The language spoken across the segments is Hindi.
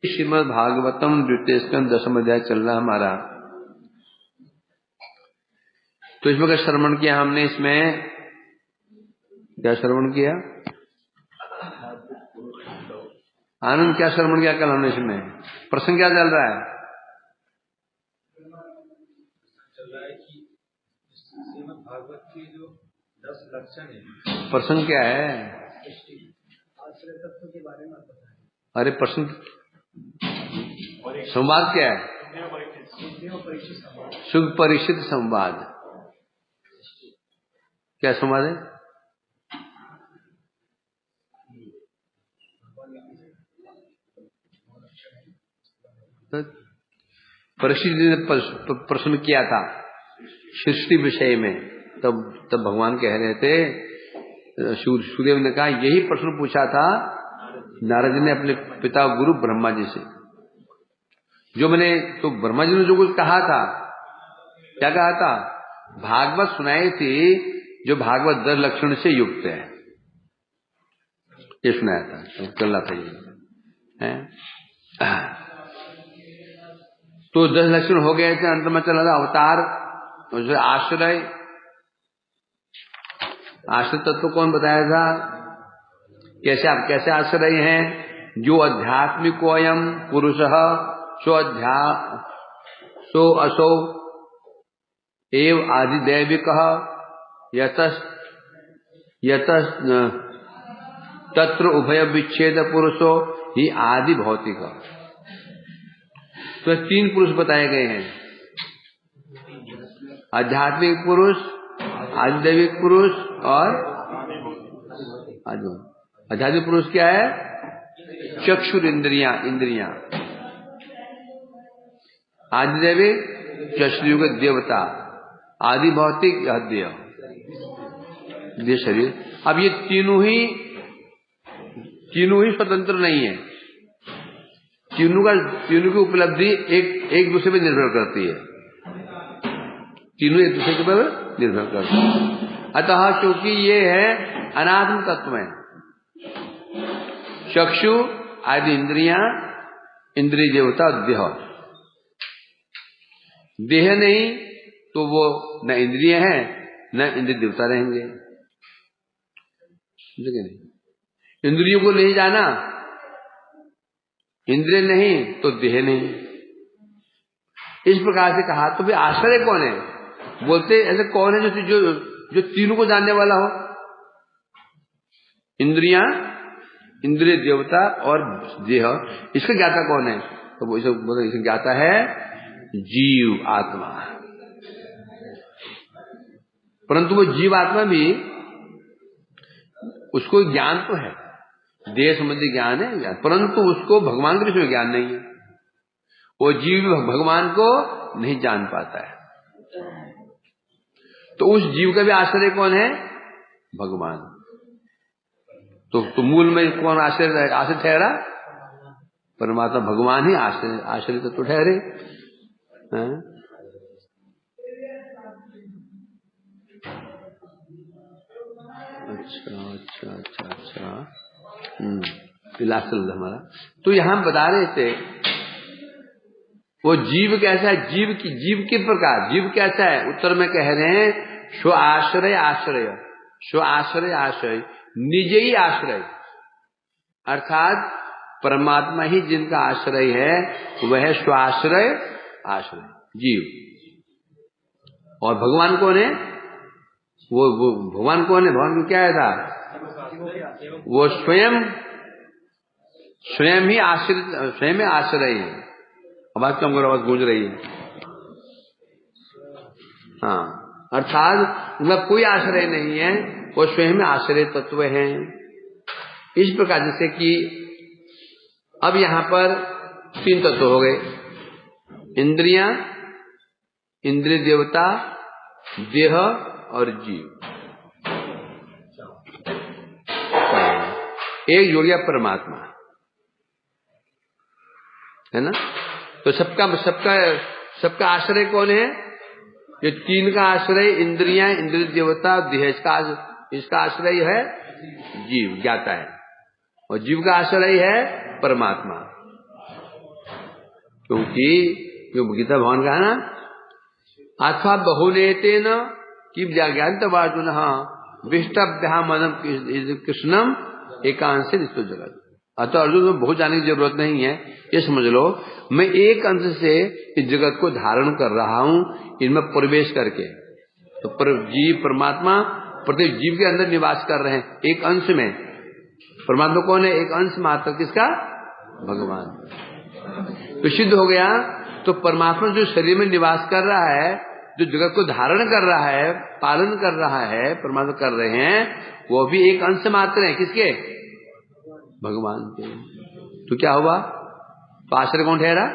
श्रीमद् भागवतम द्वितीय स्कंद 10वां अध्याय चल रहा हमारा। तो इसमें क्या श्रवण किया हमने? इसमें क्या श्रवण किया? आनंद क्या श्रवण किया कल हमने? इसमें प्रसंग क्या चल रहा है? कि श्रीमद् भागवत के जो 10 लक्षण है, प्रसंग क्या है? आश्रय तत्व के बारे में बताएं। अरे प्रसंग संवाद क्या है? सुख परिचित संवाद। क्या संवाद है? परीक्षित ने प्रश्न किया था सृष्टि विषय में, तब भगवान कह रहे थे, सूर्यदेव ने कहा यही प्रश्न पूछा था नारद जी ने अपने पिता गुरु ब्रह्मा जी से। जो मैंने तो ब्रह्मा जी ने जो कुछ कहा था, क्या कहा था? भागवत सुनाई थी जो भागवत 10 लक्षण से युक्त है, ये सुनाया था, तो चल रहा था ये है। तो 10 लक्षण हो गए थे, अंत में चला था अवतार, आश्रय। आश्रय तत्व कौन बताया था? कैसे आप कैसे आश्रय हैं? जो अध्यात्मिकोयम पुरुषः सो असो एव आदिदैविकः यतः तत्र उभय विच्छेद पुरुषो ही आदि भौतिक। तो 3 पुरुष बताए गए हैं, आध्यात्मिक पुरुष, आदिदैविक पुरुष और आदि। आध्यात्मिक पुरुष क्या है? चक्षुर इंद्रियां। आदिदैविक चक्षुयुग देवता, आदि भौतिक देह शरीर। अब ये तीनों ही स्वतंत्र नहीं है, तीनों की उपलब्धि एक दूसरे पर निर्भर करती है, तीनों एक दूसरे के पर निर्भर करते हैं। अतः क्योंकि ये है अनात्म तत्व है, चक्षु आदि इंद्रियां, इंद्रिय देवता देह नहीं तो वो न इंद्रिय है न इंद्रिय देवता रहेंगे। नहीं, इंद्रियों को नहीं जाना, इंद्रिय नहीं तो देह नहीं, इस प्रकार से कहा। तो भी आश्रय कौन है? बोलते ऐसे कौन है जो तीनों को जानने वाला हो? इंद्रियां, इंद्रिय देवता और देह, इसका ज्ञाता कौन है? तो वो इसका ज्ञाता है जीव आत्मा। परंतु वो जीव आत्मा भी, उसको ज्ञान तो है, देह संबंधी ज्ञान है, परंतु उसको भगवान के विषय में ज्ञान नहीं है। वो जीव भगवान को नहीं जान पाता है। तो उस जीव का भी आश्रय कौन है? भगवान। तो मूल में कौन आश्रय ठहरा? परमात्मा भगवान ही आश्रय तो ठहरे। अच्छा। इलाज चल रहा हमारा। तो यहां बता रहे थे वो जीव कैसा है, जीव के प्रकार, जीव कैसा है? उत्तर में कह रहे हैं स्व आश्रय, निज ही आश्रय, अर्थात परमात्मा ही जिनका आश्रय है वह स्वाश्रय जीव। और भगवान कौन है? वो भगवान कौन है? भगवान को क्या है था? वो स्वयं ही आश्रय है। आवाज कम करो, आवाज गूंज रही है। हाँ, अर्थात मतलब कोई आश्रय नहीं है, वो स्वयं आश्रय तत्व है। इस प्रकार जैसे कि अब यहां पर 3 तत्व हो गए, इंद्रियां, इंद्रिय देवता, देह और जीव। एक जुड़ गया परमात्मा, है ना? तो सबका आश्रय कौन है? ये 3 का आश्रय इंद्रियां, इंद्रिय देवता, देह, इसका आश्रय है जीव, ज्ञाता है, और जीव का आश्रय है परमात्मा। क्योंकि जो गीता भगवान का है ना, अथवा बहुनेतेन कि ज्ञातवार्जुन विष्टभ्या मनम कृष्णम एकांश निस्तो जगत। अतः अर्जुन में बहुत जाने की जरूरत नहीं है, ये समझ लो मैं एक अंश से इस जगत को धारण कर रहा हूं, इनमें प्रवेश करके। तो जीव परमात्मा प्रत्येक जीव के अंदर निवास कर रहे हैं एक अंश में। परमात्मा कौन है? एक अंश मात्र, किसका? भगवान। तो सिद्ध हो गया। तो परमात्मा जो शरीर में निवास कर रहा है, जो जगत को धारण कर रहा है, पालन कर रहा है, परमात्मा कर रहे हैं, वो भी एक अंश मात्र है। किसके? भगवान के। तो क्या हुआ? तो आश्रय कौन ठहरा?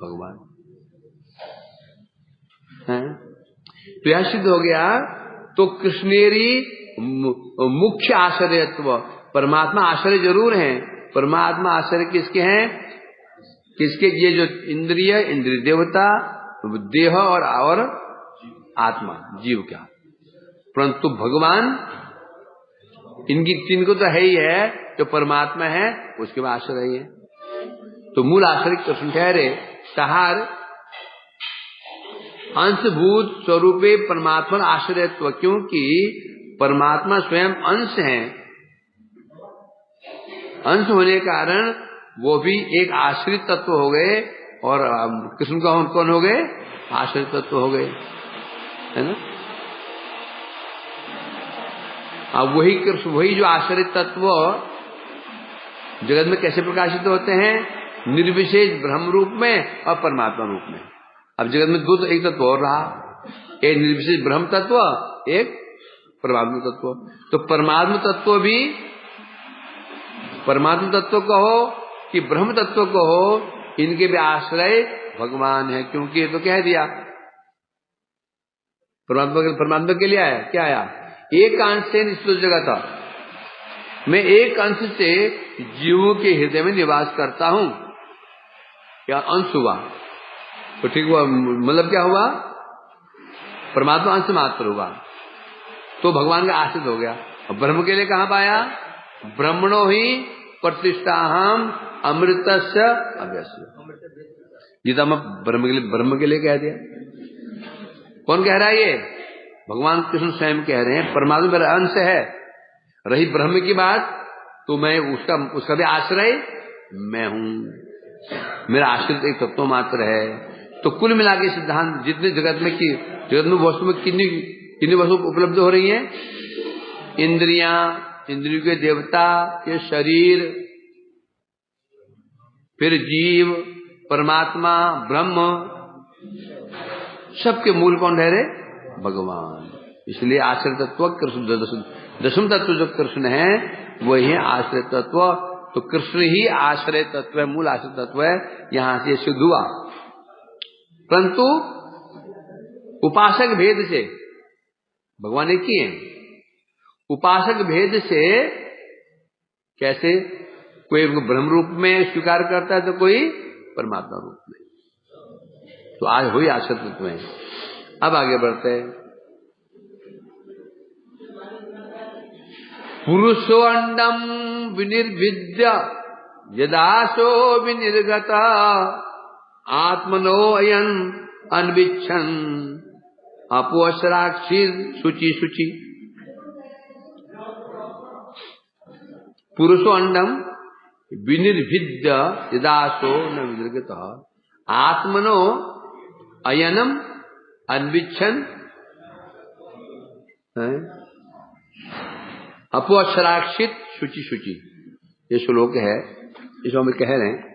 भगवान है। तो यह सिद्ध हो गया। तो कृष्णेरी मुख्य आश्रयत्व, परमात्मा आश्रय जरूर है। परमात्मा आश्रय किसके हैं? किसके? ये जो इंद्रिय देवता, देह और आत्मा, जीव का। परंतु भगवान इनकी तीन को तो है ही है, जो परमात्मा है उसके बाद आश्रय है। तो मूल आश्रय कृष्ण ठहरे। सहार अंशभूत स्वरूपे परमात्मा आश्रयत्व, क्योंकि परमात्मा स्वयं अंश है। अंश होने के कारण वो भी एक आश्रित तत्व हो गए, और कृष्ण का कौन हो गए? आश्रित तत्व हो गए, है ना। अब वही कृष्ण, वही जो आश्रित तत्व जगत में कैसे प्रकाशित होते हैं? निर्विशेष ब्रह्म रूप में और परमात्मा रूप में। अब जगत में दो तो एक तत्व और रहा, एक निर्विशेष ब्रह्म तत्व, एक परमात्मा तत्व। तो परमात्मा तत्व भी, परमात्मा तत्व कहो कि ब्रह्म तत्व कहो, इनके भी आश्रय भगवान है। क्योंकि ये तो कह दिया परमात्मा के लिए आया, क्या आया? एक अंश से निश्चित जगत, मैं एक अंश से जीवों के हृदय में निवास करता हूं। क्या अंश हुआ? तो ठीक हुआ, मतलब क्या हुआ? परमात्मा अंश मात्र हुआ, तो भगवान का आश्रित हो गया। अब ब्रह्म के लिए कहां पाया? ब्रह्मणो ही प्रतिष्ठाहम अमृतस्य अव्यस्य। गीता में ब्रह्म के लिए कह दिया। कौन कह रहा है ये? भगवान कृष्ण स्वयं कह रहे हैं परमात्मा मेरा अंश है। रही ब्रह्म की बात, तो मैं उसका भी आश्रय मैं हूं। मेरा आश्रित एक तत्व मात्र है। तो कुल मिला के सिद्धांत जितने जगत में वस्तु में कितनी वस्तु उपलब्ध हो रही है? इंद्रियां, इंद्रियों के देवता, ये शरीर, फिर जीव, परमात्मा, ब्रह्म, सबके मूल कौन ठहरे? भगवान। इसलिए आश्रय तत्व कृष्ण, दशम तत्व जो कृष्ण है वही है आश्रय तत्व। तो कृष्ण ही आश्रय तत्व है, मूल आश्रय तत्व है। यहां से सिद्ध हुआ। परंतु उपासक भेद से भगवान एक ही है। उपासक भेद से कैसे? कोई ब्रह्म रूप में स्वीकार करता है, तो कोई परमात्मा रूप में। तो आज हुई आश्रय तत्व है। अब आगे बढ़ते हैं। पुरुषो अंडम विनिर्भिद्य यदासो विनिर्गता आत्मनो अयन अन्विच्छन् अपोसराक्षिर शुचि शुचि। पुरुषो अंडम विनिर्भिद्य यदासो न विनिर्गता आत्मनो अयनम अन्विच्छन् अपोक्षराक्षित शुचि शुचि। ये श्लोक है, इसमें हम कह रहे हैं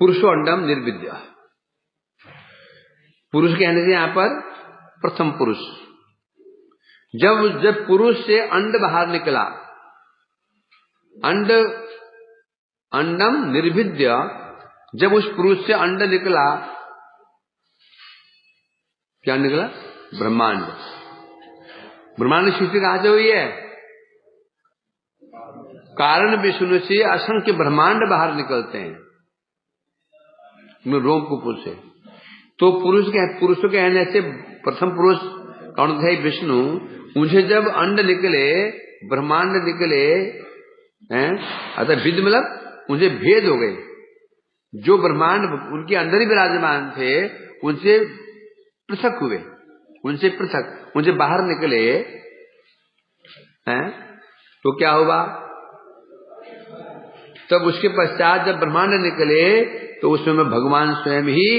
पुरुषो अंडम निर्विद्य। पुरुष कहने से यहां पर प्रथम पुरुष, जब पुरुष से अंड बाहर निकला, अंडम निर्विद्य, जब उस पुरुष से अंड निकला, क्या निकला? ब्रह्मांड। ब्रह्मांड सृष्टि कहां से हुई है? कारण विष्णु से असंख्य ब्रह्मांड बाहर निकलते हैं, रोमकूप से। तो पुरुष को कहने से प्रथम पुरुष कौन थे? विष्णु। उनसे जब अंड निकले, ब्रह्मांड निकले हैं, अतः विद मतलब उनसे भेद हो गए। जो ब्रह्मांड उनके अंदर ही विराजमान थे उनसे पृथक हुए, उनसे पृथक, उनसे बाहर निकले हैं, तो क्या हुआ? तब उसके पश्चात जब ब्रह्मांड निकले तो उसमें भगवान स्वयं ही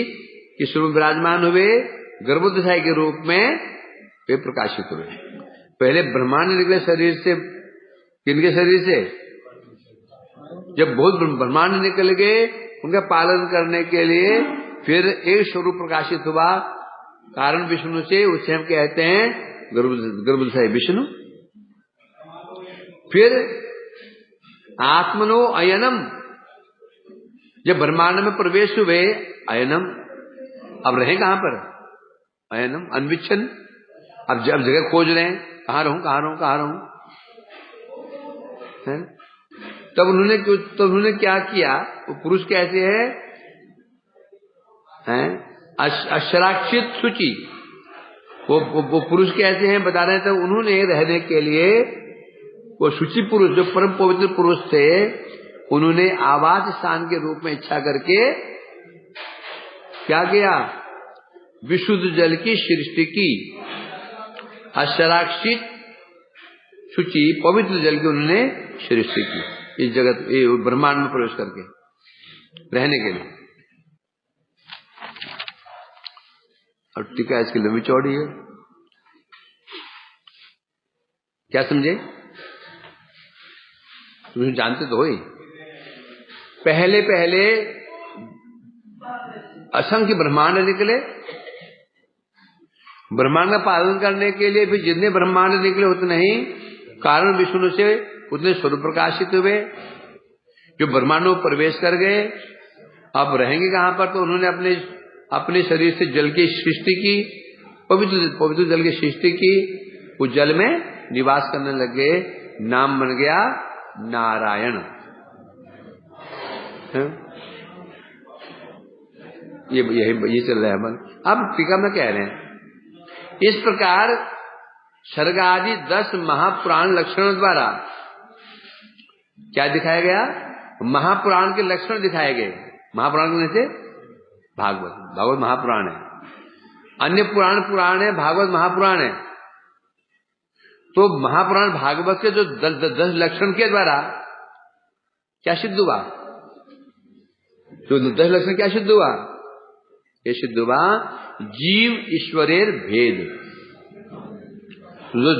किस रूप विराजमान हुए? गर्भोदशाई के रूप में वे प्रकाशित हुए। पहले ब्रह्मांड निकले शरीर से, किनके शरीर से? जब बहुत ब्रह्मांड निकल गए उनका पालन करने के लिए फिर एक स्वरूप प्रकाशित हुआ कारण विष्णु से, उसे हम कहते हैं गर्भोदशाई विष्णु। फिर आत्मनो अयनम, जब ब्रह्मांड में प्रवेश हुए, अयनम, अब रहे कहां पर? अयनम, अनविच्छन। अब जगह खोज रहे हैं, कहां रहूं कहां रहूं कहां रहूं, है? तब उन्होंने क्या किया? वो पुरुष कैसे हैं? अक्षराक्षित शुचि, वो पुरुष कैसे हैं बता रहे हैं। तब उन्होंने रहने के लिए वो शुचि पुरुष, जो परम पवित्र पुरुष थे, उन्होंने आवास स्थान के रूप में इच्छा करके क्या किया? विशुद्ध जल की सृष्टि की। अक्षराक्षित शुचि पवित्र जल की उन्होंने सृष्टि की इस जगत ब्रह्मांड में प्रवेश करके रहने के लिए। और टीका इसकी लंबी चौड़ी है, क्या समझे? तुम जानते तो हो ही। पहले पहले असंख्य ब्रह्मांड निकले, ब्रह्मांड का पालन करने के लिए फिर जितने ब्रह्मांड निकले उतने ही कारण विष्णु से उतने स्वरूप प्रकाशित हुए, जो ब्रह्मांडों में प्रवेश कर गए। अब रहेंगे कहां पर? तो उन्होंने अपने शरीर से जल की सृष्टि की, पवित्र जल की सृष्टि की, उस जल में निवास करने लगे। नाम बन गया नारायण। ये चल रहा है मन। अब टीका में कह रहे हैं, इस प्रकार सर्ग आदि 10 महापुराण लक्षणों द्वारा क्या दिखाया गया? महापुराण के लक्षण दिखाए गए। महापुराण में से भागवत महापुराण है, अन्य पुराण है, भागवत महापुराण है। तो महापुराण भागवत के जो 10 लक्षण के द्वारा क्या सिद्ध हुआ? जो 10 लक्षण क्या सिद्ध हुआ? ये सिद्ध हुआ जीव ईश्वरेर भेद।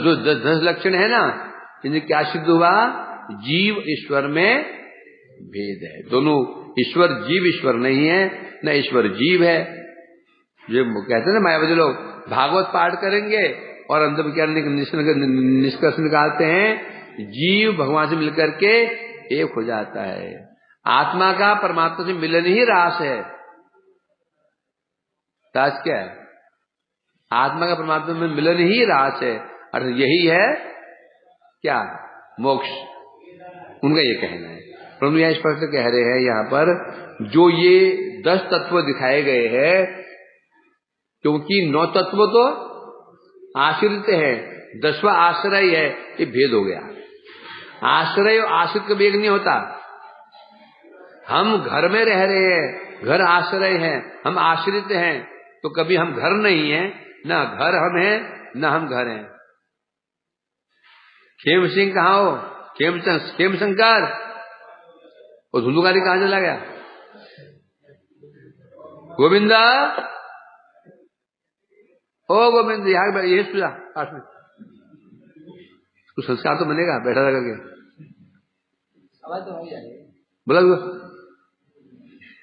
जो 10 लक्षण है ना, इनसे क्या सिद्ध हुआ? जीव ईश्वर में भेद है। दोनों ईश्वर, जीव ईश्वर नहीं है, न ईश्वर जीव है। जो कहते हैं ना मायावादी लोग, भागवत पाठ करेंगे और अंदर क्या निष्कर्ष निकालते हैं, जीव भगवान से मिलकर के एक हो जाता है। आत्मा का परमात्मा से मिलन ही रास है। रास क्या है? आत्मा का परमात्मा में मिलन ही रास है, अर्थात यही है क्या? मोक्ष। उनका ये कहना है। परंतु यह स्पष्ट कह रहे हैं यहाँ पर, जो ये 10 तत्व दिखाए गए हैं, क्योंकि 9 तत्व तो आश्रित है, 10वां आश्रय है, ये भेद हो गया। आश्रय और आश्रित कभी एक नहीं होता। हम घर में रह रहे हैं, घर आश्रय है, हम आश्रित हैं, तो कभी हम घर नहीं है, ना घर हम हैं, ना हम घर हैं। खेम सिंह कहाँ हो? खेम शंकर, और धुंधुकारी कहां चला गया? गोविंदा, ओ गोविंद, यहाँ ये सुझा पास में कुछ संस्कार तो बनेगा, बैठा रह करके आवाज तो हो जाएगी। बोला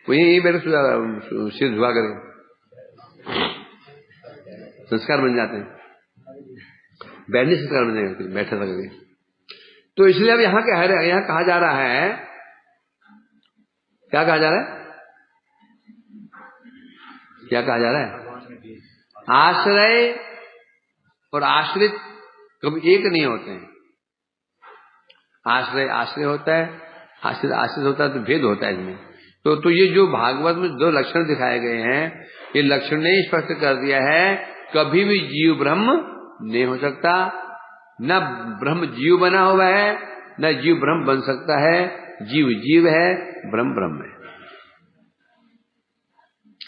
यही बैठे सुझा, सिर झुका करके संस्कार बन जाते हैं। बैठने संस्कार बन जाएगा, बैठा रह करके। तो इसलिए अब यहाँ कहा जा रहा है, क्या कहा जा रहा है? क्या कहा जा रहा है? आश्रय और आश्रित कभी एक नहीं होते हैं। आश्रय होता है, आश्रित होता है, तो भेद होता है इसमें। तो ये जो भागवत में 2 लक्षण दिखाए गए हैं, ये लक्षण ने स्पष्ट कर दिया है, कभी भी जीव ब्रह्म नहीं हो सकता, न ब्रह्म जीव बना हुआ है, न जीव ब्रह्म बन सकता है। जीव जीव है, ब्रह्म ब्रह्म है।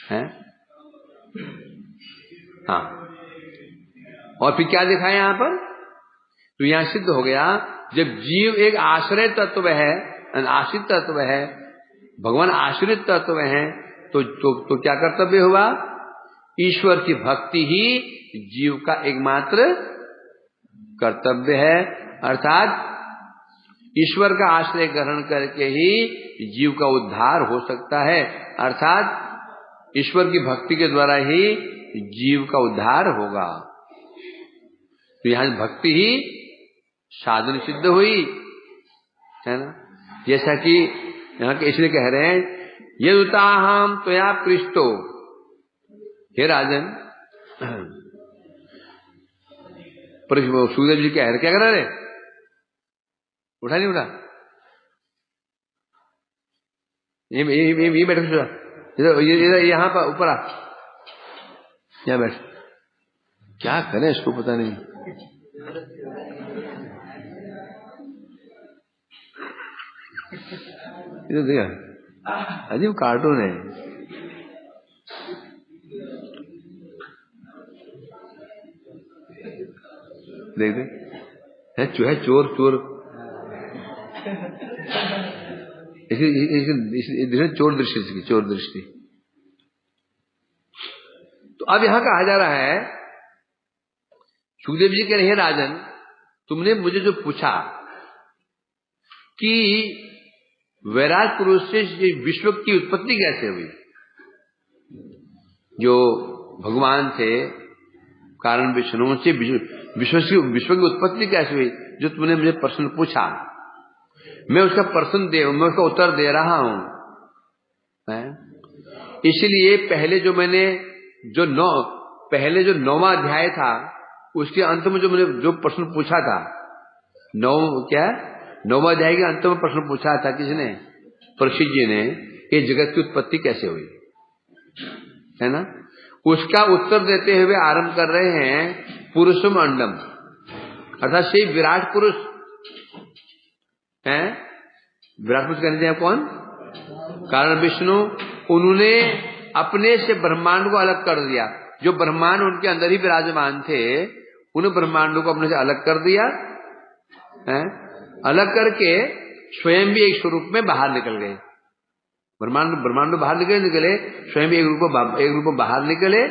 है। हाँ, और फिर क्या देखा यहां पर? तो यहां सिद्ध हो गया, जब जीव एक आश्रय तत्व है, आश्रित तत्व है, भगवान आश्रित तत्व है, तो क्या कर्तव्य हुआ? ईश्वर की भक्ति ही जीव का एकमात्र कर्तव्य है। अर्थात ईश्वर का आश्रय ग्रहण करके ही जीव का उद्धार हो सकता है। अर्थात ईश्वर की भक्ति के द्वारा ही जीव का उद्धार होगा। तो यहां भक्ति ही साधन सिद्ध हुई, है ना। जैसा कि यहां के इसलिए कह रहे हैं, यदुताहम त्वया पृष्टो, हे राजन, सूर्यदेव जी कह रहे, क्या कर रहे? उठा नहीं उठा? ये बैठ इधर, यहां पर ऊपर आ, यहाँ बैठ। क्या करें इसको पता नहीं। इधर देखा, अजीब कार्टून है। देख दे, है चोर चोर, इसे चोर दृष्टि, इसकी चोर दृष्टि। तो अब यहां कहा जा रहा है, सुखदेव जी कह रहे हैं, राजन, तुमने मुझे जो पूछा कि वैराग पुरुष से विश्व की उत्पत्ति कैसे हुई, जो भगवान थे कारण विष्णु से विश्व की उत्पत्ति कैसे हुई, जो तुमने मुझे प्रश्न पूछा, मैं उसका मैं उसका उत्तर दे रहा हूं। इसलिए पहले जो नौवां अध्याय था, उसके अंत में जो मैंने जो प्रश्न पूछा था, नौवां अध्याय के अंत में प्रश्न पूछा था किसने? परीक्षित जी ने, ये जगत की उत्पत्ति कैसे हुई, है ना। उसका उत्तर देते हुए आरंभ कर रहे हैं पुरुषम अंडम, अर्थात से विराट पुरुष है। विराट पुरुष कहते हैं कौन? कारण विष्णु। उन्होंने अपने से ब्रह्मांड को अलग कर दिया। जो ब्रह्मांड उनके अंदर ही विराजमान थे, उन ब्रह्मांडों को अपने से अलग कर दिया है। अलग करके स्वयं भी एक स्वरूप में बाहर निकल गए। ब्रह्मांड बाहर निकले, स्वयं भी एक रूप बाहर निकले,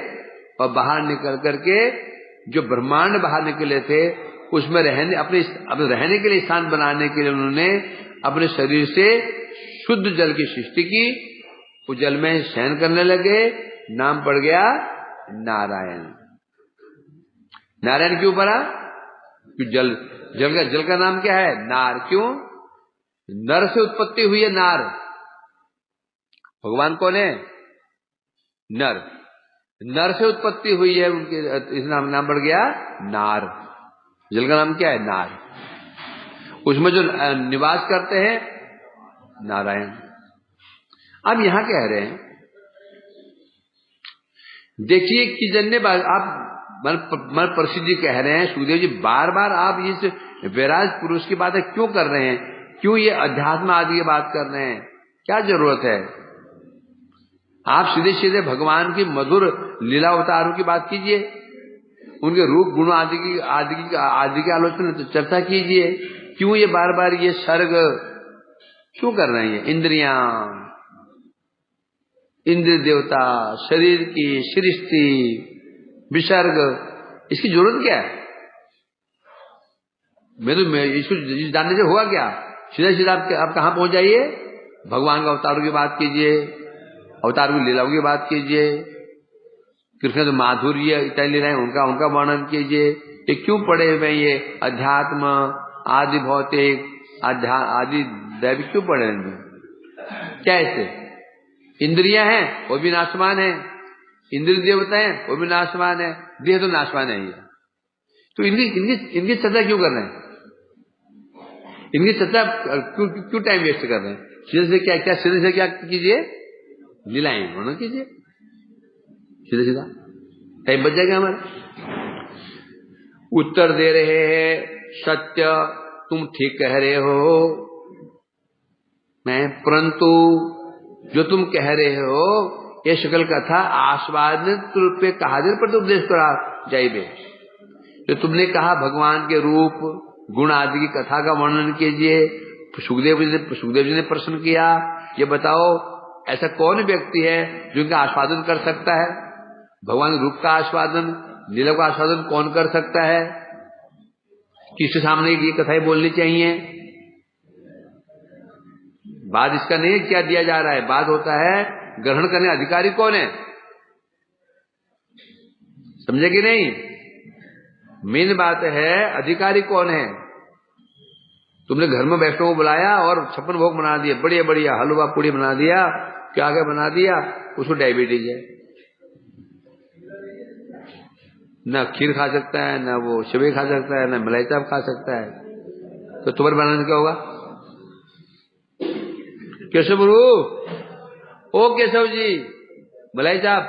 और बाहर निकल करके जो ब्रह्मांड बाहर निकले थे, उसमें अपने रहने के लिए स्थान बनाने के लिए उन्होंने अपने शरीर से शुद्ध जल की सृष्टि की। उस जल में शयन करने लगे, नाम पड़ गया नारायण। नारायण क्यों पड़ा? जल का नाम क्या है? नार। क्यों? नर से उत्पत्ति हुई है, नार। भगवान कौन है? नर से उत्पत्ति हुई है उनके, इस नाम पड़ गया नार। जल का नाम क्या है? नार। उसमें जो निवास करते हैं नारायण। अब यहां कह रहे हैं, देखिए कि जन्य आप मन प्रसिद्धि कह रहे हैं, सुखदेव जी बार बार आप इस वैराज पुरुष की बातें क्यों कर रहे हैं? क्यों ये अध्यात्म आदि की बात कर रहे हैं? क्या जरूरत है? आप सीधे सीधे भगवान की मधुर लीला अवतारों की बात कीजिए, उनके रूप गुण आदि की आलोचना चर्चा कीजिए। क्यों ये बार बार ये सर्ग क्यों कर रहे हैं? इंद्रियां, इंद्र देवता, शरीर की सृष्टि, विसर्ग, इसकी जरूरत क्या है? इसको जानने से हुआ क्या? सीधा सीधा आप कहां पहुंच जाइए? भगवान के अवतारों की बात कीजिए, अवतार की लीलाओं की बात कीजिए, कृष्ण जो माधुर्य इत्यादि लीलाएं उनका वर्णन कीजिए। ये क्यों पड़े हुए ये अध्यात्म, आदि भौतिक, आदि दैविक क्यों पड़े हैं? क्या ऐसे? इंद्रियां हैं वो भी नाशवान है, इंद्र देवता है वो भी नाशवान है, देह तो नाशवान है। तो इनकी चर्चा क्यों कर रहे हैं? इनकी चर्चा क्यों टाइम वेस्ट कर रहे हैं? सीधे से क्या कीजिए? लीलाएं वर्णन कीजिए, सीधा टाइम बच जाएगा हमारा। उत्तर दे रहे हैं, सत्य तुम ठीक कह रहे हो, मैं परंतु जो तुम कह रहे हो ये सकल कथा आस्वादित रूपे कहा पर उपदेश करा जाइबे। जो तुमने कहा भगवान के रूप गुण आदि की कथा का वर्णन कीजिए, सुखदेव जी ने प्रश्न किया, ये बताओ ऐसा कौन व्यक्ति है जो इनका आस्वादन कर सकता है? भगवान रूप का आस्वादन, लीला का आस्वादन कौन कर सकता है? किसके सामने ये कथाएं बोलनी चाहिए? बात इसका नहीं क्या दिया जा रहा है, बात होता है ग्रहण करने अधिकारी कौन है, समझे कि नहीं? मेन बात है अधिकारी कौन है। तुमने घर में वैष्णव को बुलाया और 56 भोग बना दिए, बढ़िया बढ़िया हलवा पूड़ी बना दिया, क्या क्या बना दिया, उसको डायबिटीज है, ना खीर खा सकता है, ना वो सेवई खा सकता है, ना मलाई चाप खा सकता है, तो तुम्हारे बनाने क्या होगा? केशव गुरु, ओ केशव जी मलाई चाप,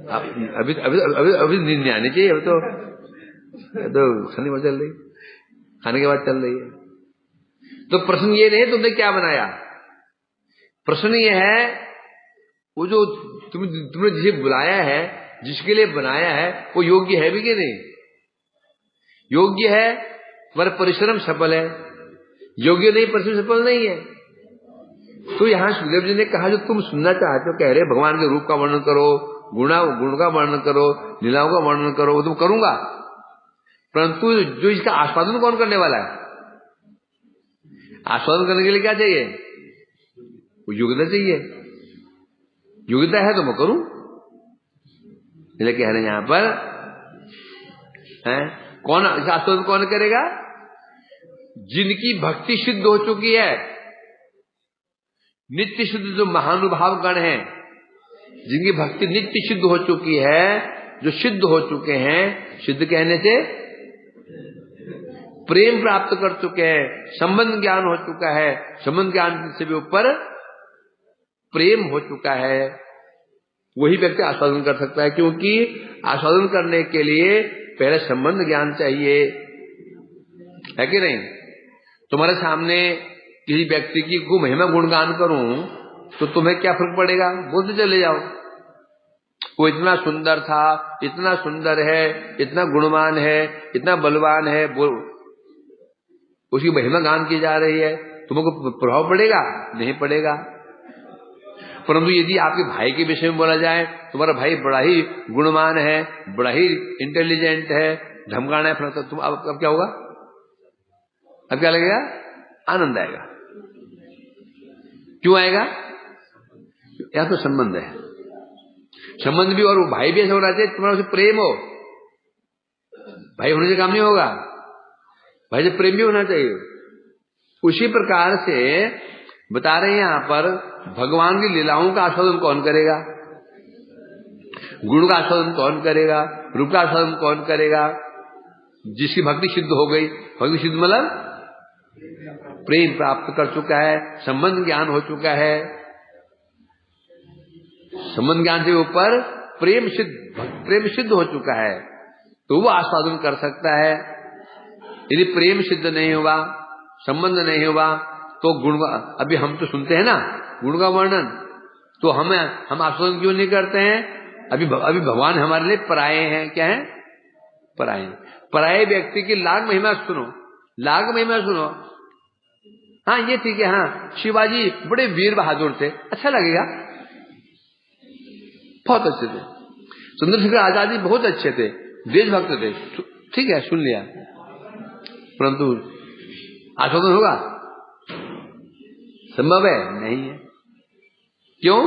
अभी अभी अभी अभी नींद नहीं आनी चाहिए, अब तो खाने में चल रही, खाने के बाद चल रही है। तो प्रश्न ये नहीं तुमने क्या बनाया, प्रश्न ये है वो जो तुमने जिसे बुलाया है, जिसके लिए बनाया है, वो योग्य है भी कि नहीं? योग्य है, तुम्हारा परिश्रम सफल है, योग्य नहीं, परिश्रम सफल नहीं है। तो यहां सुखदेव जी ने कहा जो तुम सुनना चाहते हो, कह रहे भगवान के रूप का वर्णन करो, गुण का वर्णन करो, लीलाओं का वर्णन करो, वो तुम करूंगा, परंतु जो इसका आस्वादन कौन करने वाला है? आस्वादन करने के लिए क्या चाहिए? वो योग्यता चाहिए, योग्यता है तो मैं करूं। इसलिए कह रहे हैं यहां पर है कौन आस्वादन कौन करेगा? जिनकी भक्ति सिद्ध हो चुकी है, नित्य शुद्ध जो महानुभाव गण हैं, जिनकी भक्ति नित्य सिद्ध हो चुकी है, जो सिद्ध हो चुके हैं, सिद्ध कहने से प्रेम प्राप्त कर चुके हैं, संबंध ज्ञान हो चुका है, संबंध ज्ञान से भी ऊपर प्रेम हो चुका है, वही व्यक्ति आस्वादन कर सकता है। क्योंकि आस्वादन करने के लिए पहले संबंध ज्ञान चाहिए, है कि नहीं? तुम्हारे सामने किसी व्यक्ति की को महिमा गुणगान करूं तो तुम्हें क्या फर्क पड़ेगा? बोलते चले जाओ, वो इतना सुंदर था, इतना सुंदर है, इतना गुणवान है, इतना बलवान है, उसकी महिमा गान की जा रही है, तुमको प्रभाव पड़ेगा? नहीं पड़ेगा। परंतु यदि आपके भाई के विषय में बोला जाए, तुम्हारा भाई बड़ा ही गुणवान है, बड़ा ही इंटेलिजेंट है, धमकाना है, तो तुम अब क्या होगा? अब क्या लगेगा? आनंद आएगा। क्यों आएगा? या तो संबंध है, संबंध भी, और वो भाई भी ऐसा होना चाहिए तुम्हारा उससे प्रेम हो, भाई होने से काम नहीं होगा, भाई से प्रेम भी होना चाहिए। उसी प्रकार से बता रहे हैं यहां पर भगवान की लीलाओं का आस्वादन कौन करेगा, गुण का आस्वादन कौन करेगा, रूप का आस्वादन कौन करेगा? जिसकी भक्ति सिद्ध हो गई, भक्ति सिद्ध मतलब प्रेम प्राप्त कर चुका है, संबंध ज्ञान हो चुका है, संबंध ज्ञान से ऊपर प्रेम सिद्ध हो चुका है, तो वो आस्वादन कर सकता है। यदि प्रेम सिद्ध नहीं हुआ, संबंध नहीं हुआ, तो गुण, अभी हम तो सुनते हैं ना गुण का वर्णन, तो हम आस्वादन क्यों नहीं करते हैं? अभी भगवान हमारे लिए पराये हैं। क्या है? पराये। पराये व्यक्ति की लाग महिमा सुनो, लाग महिमा सुनो, हाँ ये ठीक है, हाँ शिवाजी बड़े वीर बहादुर थे, अच्छा लगेगा, बहुत अच्छे थे, चंद्रशेखर आजाद जी बहुत अच्छे थे, देशभक्त थे, ठीक है सुन लिया, परंतु आस्वादन होगा? संभव है? नहीं है। क्यों?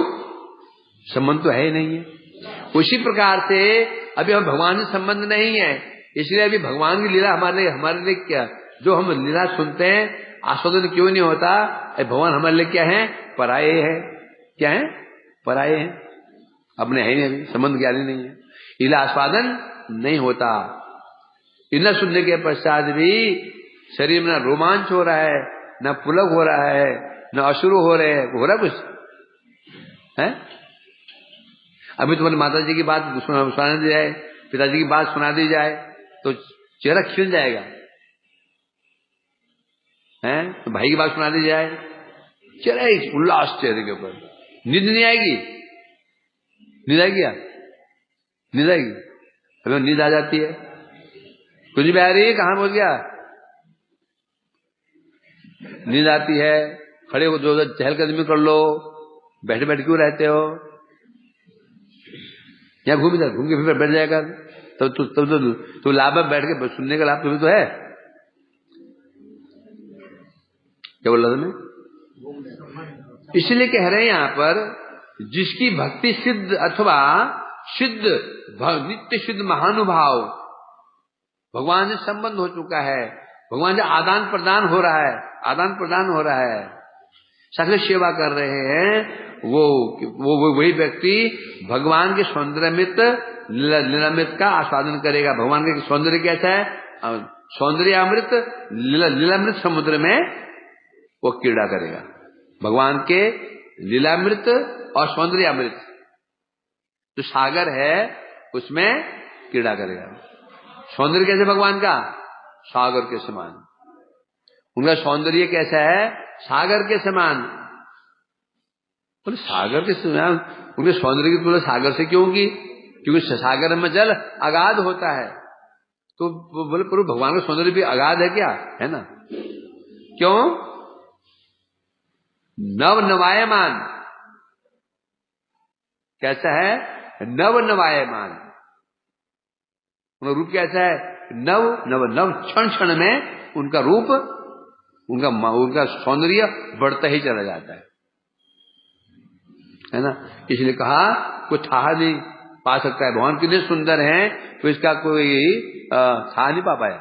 संबंध तो है ही नहीं है। उसी प्रकार से अभी हम भगवान से संबंध नहीं है, इसलिए अभी भगवान की लीला हमारे लिए क्या, जो हम लीला सुनते हैं आस्वादन क्यों नहीं होता? भगवान हमारे लिए क्या है? पराये है। क्या है? पराये हैं, अपने है नहीं, अभी संबंध ज्ञानी नहीं है, इसलिए आस्वादन नहीं होता। इतना सुनने के पश्चात भी शरीर में ना रोमांच हो रहा है, ना पुलक हो रहा है, ना अश्रु हो रहे हैं, हो रहा कुछ है? अभी तुम्हारी माता जी की बात सुना दी जाए, पिताजी की बात सुना दी जाए तो चेहरा खिल जाएगा, है? तो भाई की बात सुना दी जाए चले उल्लास चेहरे के ऊपर। नींद नहीं आएगी, नींद आएगी क्या? नींद आएगी? अभी नींद आ जाती है, कुछ भी आ रही है, कहां पहुंच गया? नींद आती है, खड़े हो जो चहलकदमी कर लो, बैठे बैठे क्यों रहते हो? या घूम के फिर बैठ जाएगा, तो लाभ बैठ के सुनने का लाभ तुम्हें तो है। क्या बोल रहा था मैं? इसलिए कह रहे हैं यहां पर, जिसकी भक्ति सिद्ध अथवा सिद्ध नित्य सिद्ध महानुभाव, भगवान से संबंध हो चुका है, भगवान से आदान प्रदान हो रहा है, आदान प्रदान हो रहा है, सगले सेवा कर रहे हैं, वो वही व्यक्ति भगवान के सौंदर्यमृत लीलामृत का आस्वादन करेगा। भगवान के सौंदर्य कैसा है? सौंदर्य अमृत लीलामृत समुद्र में वो क्रीड़ा करेगा। भगवान के लीलामृत और सौंदर्य अमृत जो सागर है उसमें क्रीड़ा करेगा। सौंदर्य कैसे भगवान का? सागर के समान। उनका सौंदर्य कैसा है? सागर के समान। बोले सागर के समान, उनके सौंदर्य की तुलना सागर से क्यों की? क्योंकि सागर में जल अगाध होता है। तो बोले प्रभु भगवान का सौंदर्य भी अगाध है क्या? है ना। क्यों? नव नवायमान। कैसा है? नव नवायमान। उनका रूप कैसा है? नव नव नव क्षण क्षण में उनका रूप, उनका सौंदर्य बढ़ता ही चला जाता है ना। इसलिए कहा कोई ठहा नहीं पा सकता है। भगवान कितने सुंदर हैं तो इसका कोई ठहा नहीं पा पाया।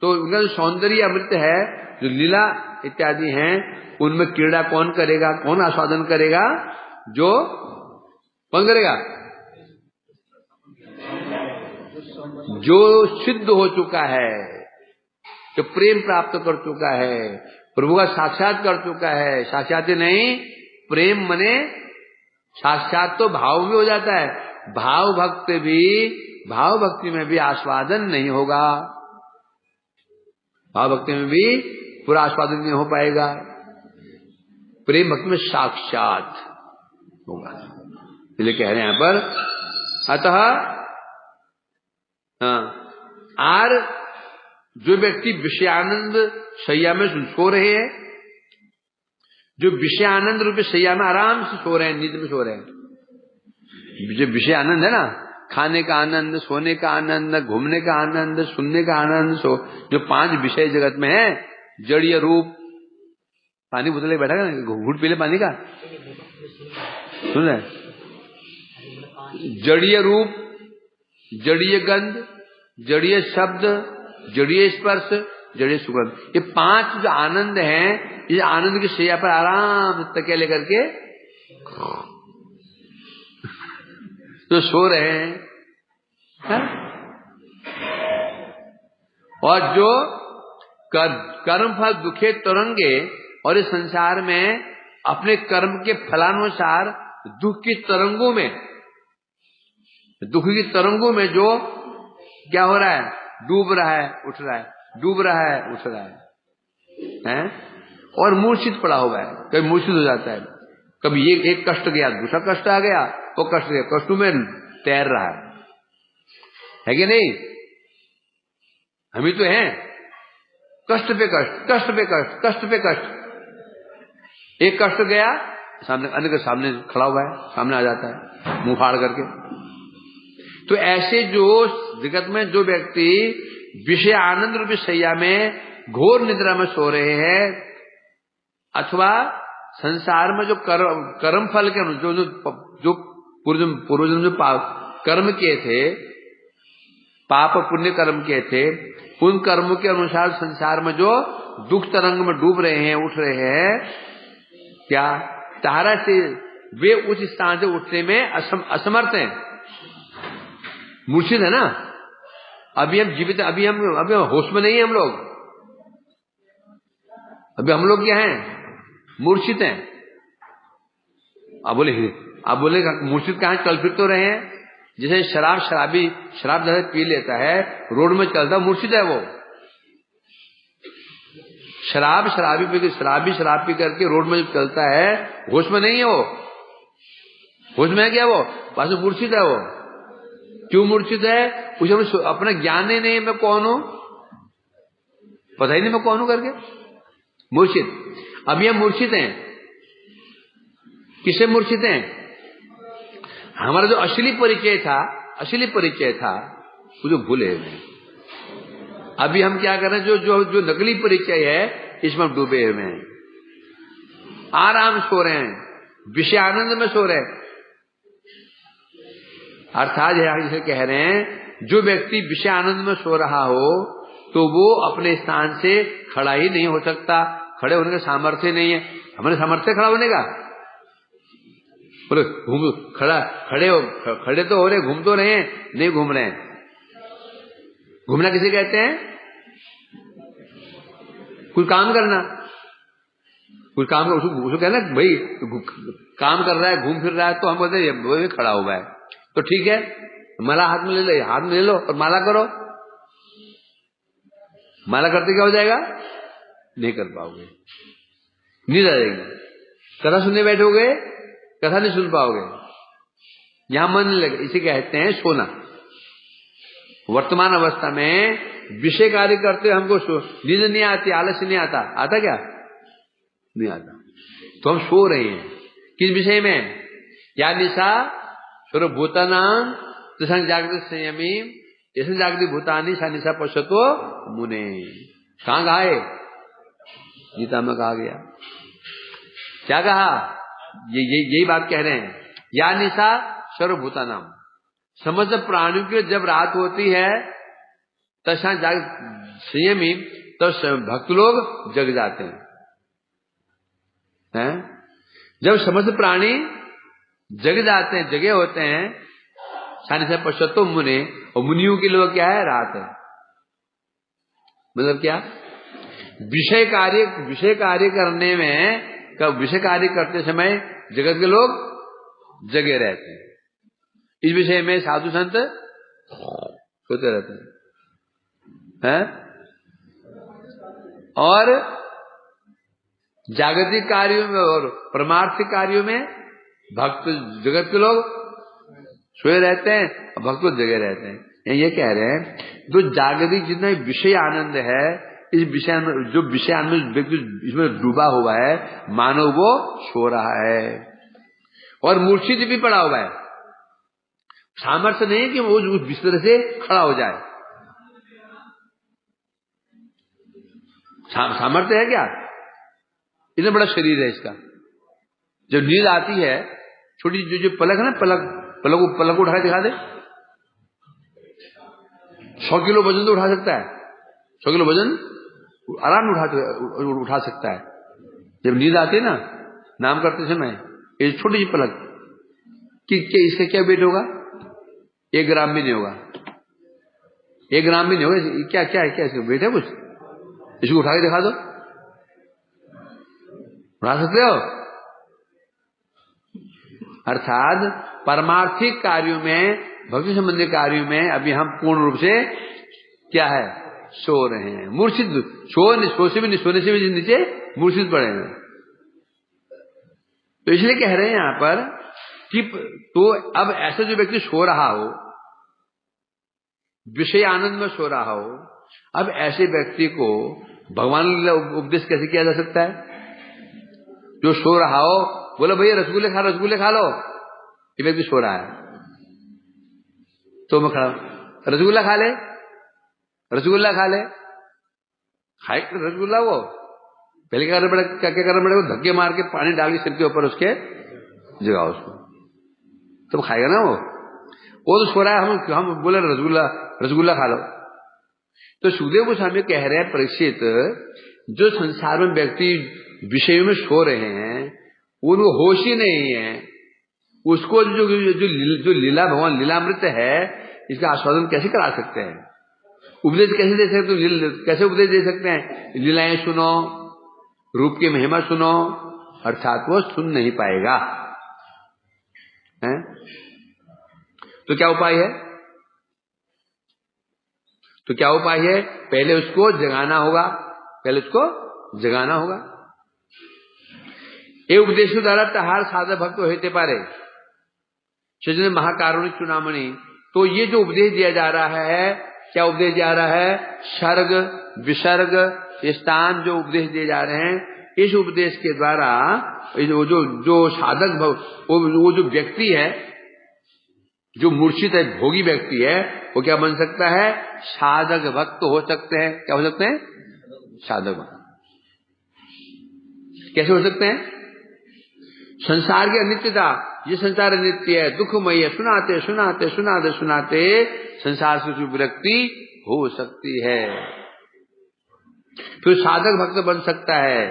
तो उनका जो सौंदर्य अमृत है, जो लीला इत्यादि हैं, उनमें क्रीड़ा कौन करेगा? कौन आस्वादन करेगा? जो कौन करेगा? जो सिद्ध हो चुका है, जो प्रेम प्राप्त कर चुका है, प्रभु का साक्षात कर चुका है। साक्षात नहीं, प्रेम मने साक्षात तो भाव में हो जाता है। भाव भक्ति में भी आस्वादन नहीं होगा, भाव भक्ति में भी पूरा आस्वादन नहीं हो पाएगा। प्रेम भक्ति में साक्षात होगा। इसलिए कह रहे हैं यहां पर, अतः आर जो व्यक्ति विषयानंद शैया में सो रहे हैं, जो विषय आनंद रूपी शैया में आराम से सो रहे हैं, नींद में सो रहे हैं, जो विषय आनंद है ना, खाने का आनंद, सोने का आनंद, घूमने का आनंद, सुनने का आनंद, जो 5 विषय जगत में है, जड़ीय रूप, पानी बोतल बैठा ना, घूट पीले पानी का, सुन रहे? जड़ीय रूप, जड़ीय गंध, जड़ीय शब्द, जड़ीय स्पर्श, जड़ीय सुगंध, ये 5 जो आनंद हैं, ये आनंद की शैया पर आराम तकिया लेकर के तो सो रहे हैं। और जो कर्म फल दुखे तरंगे, और इस संसार में अपने कर्म के फलानुसार दुख की तरंगों में, दुख की तरंगों में जो क्या हो रहा है? डूब रहा है, उठ रहा है, डूब रहा है, उठ रहा है, और मूर्छित पड़ा हुआ है। कभी मूर्छित हो जाता है, कभी एक कष्ट गया, दूसरा कष्ट आ गया, वो कष्ट गया, कष्टों में तैर रहा है कि नहीं? हम ही तो हैं, कष्ट पे कष्ट, कष्ट पे कष्ट, कष्ट पे कष्ट। एक कष्ट गया, सामने अन्य के सामने खड़ा हुआ है, सामने आ जाता है मुंह फाड़ करके। तो ऐसे जो जगत में जो व्यक्ति विषय आनंद रूपी शैया में घोर निद्रा में सो रहे हैं, अथवा संसार में जो कर्म फल के जो पूर्वजन्म जो कर्म किए थे, पाप पुण्य कर्म किए थे, उन कर्मों के अनुसार संसार में जो दुख तरंग में डूब रहे हैं, उठ रहे हैं, क्या तारा से वे उस स्थान से उठने में असमर्थ हैं, मूर्छित है ना। अभी हम जीवित, अभी हम होश में नहीं है हम लोग, अभी हम लोग क्या हैं? मूर्छित हैं। अब बोले मूर्छित कहां? चल फिर तो रहे हैं। जैसे शराबी शराब ज्यादा पी लेता है, रोड में चलता, मूर्छित है वो। शराब पी करके रोड में जब चलता है, होश में नहीं है वो। होश में है क्या वो? बस मूर्छित है वो। क्यों मूर्छित है? उसे अपना ज्ञान ही नहीं है मैं कौन हूं, पता ही नहीं मैं कौन हूं करके मूर्छित। अब ये मूर्छित हैं, किसे मूर्छित हैं? हमारा जो असली परिचय था वो जो भूले हुए। अभी हम क्या कर रहे हैं, जो नकली परिचय है इसमें हम डूबे हुए हैं, आराम सो रहे हैं, विषय आनंद में सो रहे हैं। अर्थात जैसे कह रहे हैं, जो व्यक्ति विषय आनंद में सो रहा हो तो वो अपने स्थान से खड़ा ही नहीं हो सकता, खड़े होने का सामर्थ्य नहीं है। हमारे सामर्थ्य खड़ा होने का? बोले खड़े तो हो रहे, घूम तो रहे हैं, नहीं घूम रहे हैं। घूमना किसे कहते हैं? कोई काम करना, उसको कहना भाई काम कर रहा है, घूम फिर रहा है, तो हम बोलते हैं वो खड़ा हुआ है। तो ठीक है, माला हाथ में ले लो और माला करो। माला करते क्या हो जाएगा? नहीं कर पाओगे, नींद आ जाएगी। कथा सुनने बैठोगे, कथा नहीं सुन पाओगे, यहां मन नहीं लगे। इसे कहते हैं सोना। वर्तमान अवस्था में विषय कार्य करते हमको नींद नहीं आती, आलस्य नहीं आता। आता क्या? नहीं आता। तो हम सो रहे हैं किस विषय में? या निशा सर्वभूतानां तस्मात् जागृत संयमी ऐसे जागृत भूतानि सा निशा पश्यतो मुने। कहां कहा है? गीता में कहा गया। क्या कहा? यही बात कह रहे हैं। या निशा सर्वभूतानां, समस्त प्राणियों की जब रात होती है तस्मात् जागृत संयमी, तो भक्त लोग जग जाते हैं। जब समस्त प्राणी जग जाते हैं, जगे होते हैं, सानिशा से पश्चातो मुने, और मुनियों के लिए क्या है? रात है। मतलब क्या? विषय कार्य करने में, विषय कार्य करते समय जगत के लोग जगे रहते हैं। इस विषय में साधु संत सोते रहते हैं। और जागतिक कार्यों में और परमार्थिक कार्यों में भक्त जगत के लोग सोए रहते हैं और भक्त लोग जगे रहते हैं। ये कह रहे हैं, जो जागतिक जितना विषय आनंद है, इस विषय जो विषय आनंद व्यक्ति इसमें डूबा हुआ है, मानो वो सो रहा है और मूर्छित भी पड़ा हुआ है। सामर्थ्य नहीं है कि वो उस बिस्तर से खड़ा हो जाए। सामर्थ्य है क्या? इतना बड़ा शरीर है इसका। जब नींद आती है, छोटी जो पलक है ना, पलक उठा दिखा दे। 100 किलो वजन तो उठा सकता है, 100 किलो वजन आराम उठा सकता है। जब नींद आती है ना, नाम करते समय, ये छोटी सी पलक कि इसका क्या वेट होगा? 1 ग्राम भी नहीं होगा, 1 ग्राम भी नहीं होगा। क्या है इसका वेट है कुछ? इसको उठा के दिखा दो, उठा सकते हो? अर्थात परमार्थिक कार्यों में, भक्ति संबंधी कार्यों में अभी हम पूर्ण रूप से क्या है? सो रहे हैं, मूर्छित। सोने से भी नीचे मूर्छित पड़े हैं। तो इसलिए कह रहे हैं यहां पर कि तो अब ऐसा जो व्यक्ति सो रहा हो, विषय आनंद में सो रहा हो, अब ऐसे व्यक्ति को भगवान का उपदेश कैसे किया जा सकता है? जो सो रहा हो, बोलो भैया रसगुल्ले खा लो, ये व्यक्ति सो रहा है, तो मैं खड़ा, रसगुल्ला खा ले, खाए रसगुल्ला। वो पहले क्या करना पड़ेगा? धक्के मार के पानी डाल के सिर के ऊपर उसके जगाओ उसको, तो खाएगा ना वो तो सो रहा है। हम बोले रसगुल्ला खा लो। तो सुखदेव गोस्वामी कह रहे हैं, परीक्षित, जो संसार में व्यक्ति विषयों में सो रहे हैं, उनको होश ही नहीं है, उसको जो लीला, भगवान लीलामृत है, इसका आस्वादन कैसे करा सकते हैं? उपदेश कैसे दे सकते हैं? कैसे उपदेश दे सकते हैं? लीलाएं सुनो, रूप की महिमा सुनो, अर्थात वो सुन नहीं पाएगा। तो क्या उपाय है? पहले उसको जगाना होगा, पहले उसको जगाना होगा। ये उपदेश द्वारा तहार साधक भक्त होते पारे सजन महाकारुणिक चुनामणि। तो ये जो उपदेश दिया जा रहा है, क्या उपदेश दिया जा रहा है? सर्ग विसर्ग स्थान जो उपदेश दिए जा रहे हैं, इस उपदेश के द्वारा जो साधक वो जो व्यक्ति है, जो मूर्छित है, भोगी व्यक्ति है, वो क्या बन सकता है? साधक भक्त हो सकते हैं। क्या हो सकते हैं? साधक भक्त। कैसे हो सकते हैं? संसार की अनित्यता, ये संसार अनित्य है, दुखमय है, सुनाते सुनाते सुनाते सुनाते संसार से विरक्ति हो सकती है, फिर साधक भक्त बन सकता है।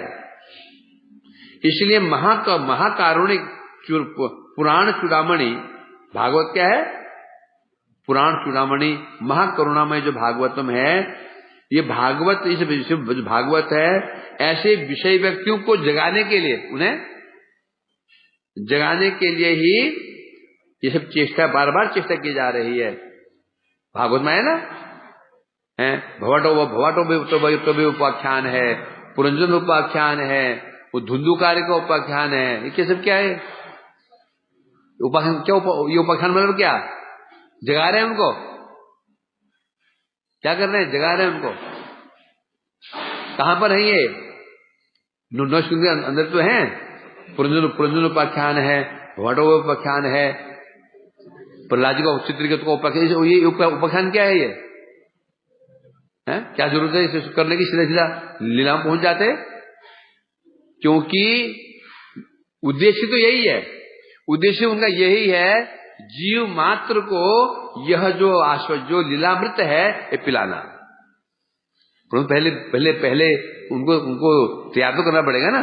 इसलिए महाकारुणिक पुराण चूड़ामणि, भागवत क्या है? पुराण चूड़ामणि, महाकरुणामय जो भागवतम है, ये भागवत, इस भागवत है ऐसे विषय व्यक्तियों को जगाने के लिए, उन्हें जगाने के लिए ही ये सब चेष्टा, बार बार चेष्टा की जा रही है। भागवत में है ना, है भवाटो भी उपाख्यान है, पुरंजन उपाख्यान है, वो धुंधुकारी का उपाख्यान है। ये सब क्या है? उपाख्यान क्या? ये उपाख्यान मतलब क्या? जगा रहे हैं उनको। क्या कर रहे हैं? जगा रहे हैं उनको। कहां पर है ये? नौशुंग के अंदर तो है। पुरंजन उपाख्यान है, भवाटो उपाख्यान है, प्रहलाद जी का चित्रकेतु का उपाख्यान। ये उपाख्यान क्या है? ये है? क्या जरूरत है इसे करने की? सीधा सीधा लीला में पहुंच जाते, क्योंकि उद्देश्य तो यही है। उद्देश्य उनका यही है, जीव मात्र को यह जो लीलामृत है ये पिलाना। पहले उनको तैयार तो करना पड़ेगा ना,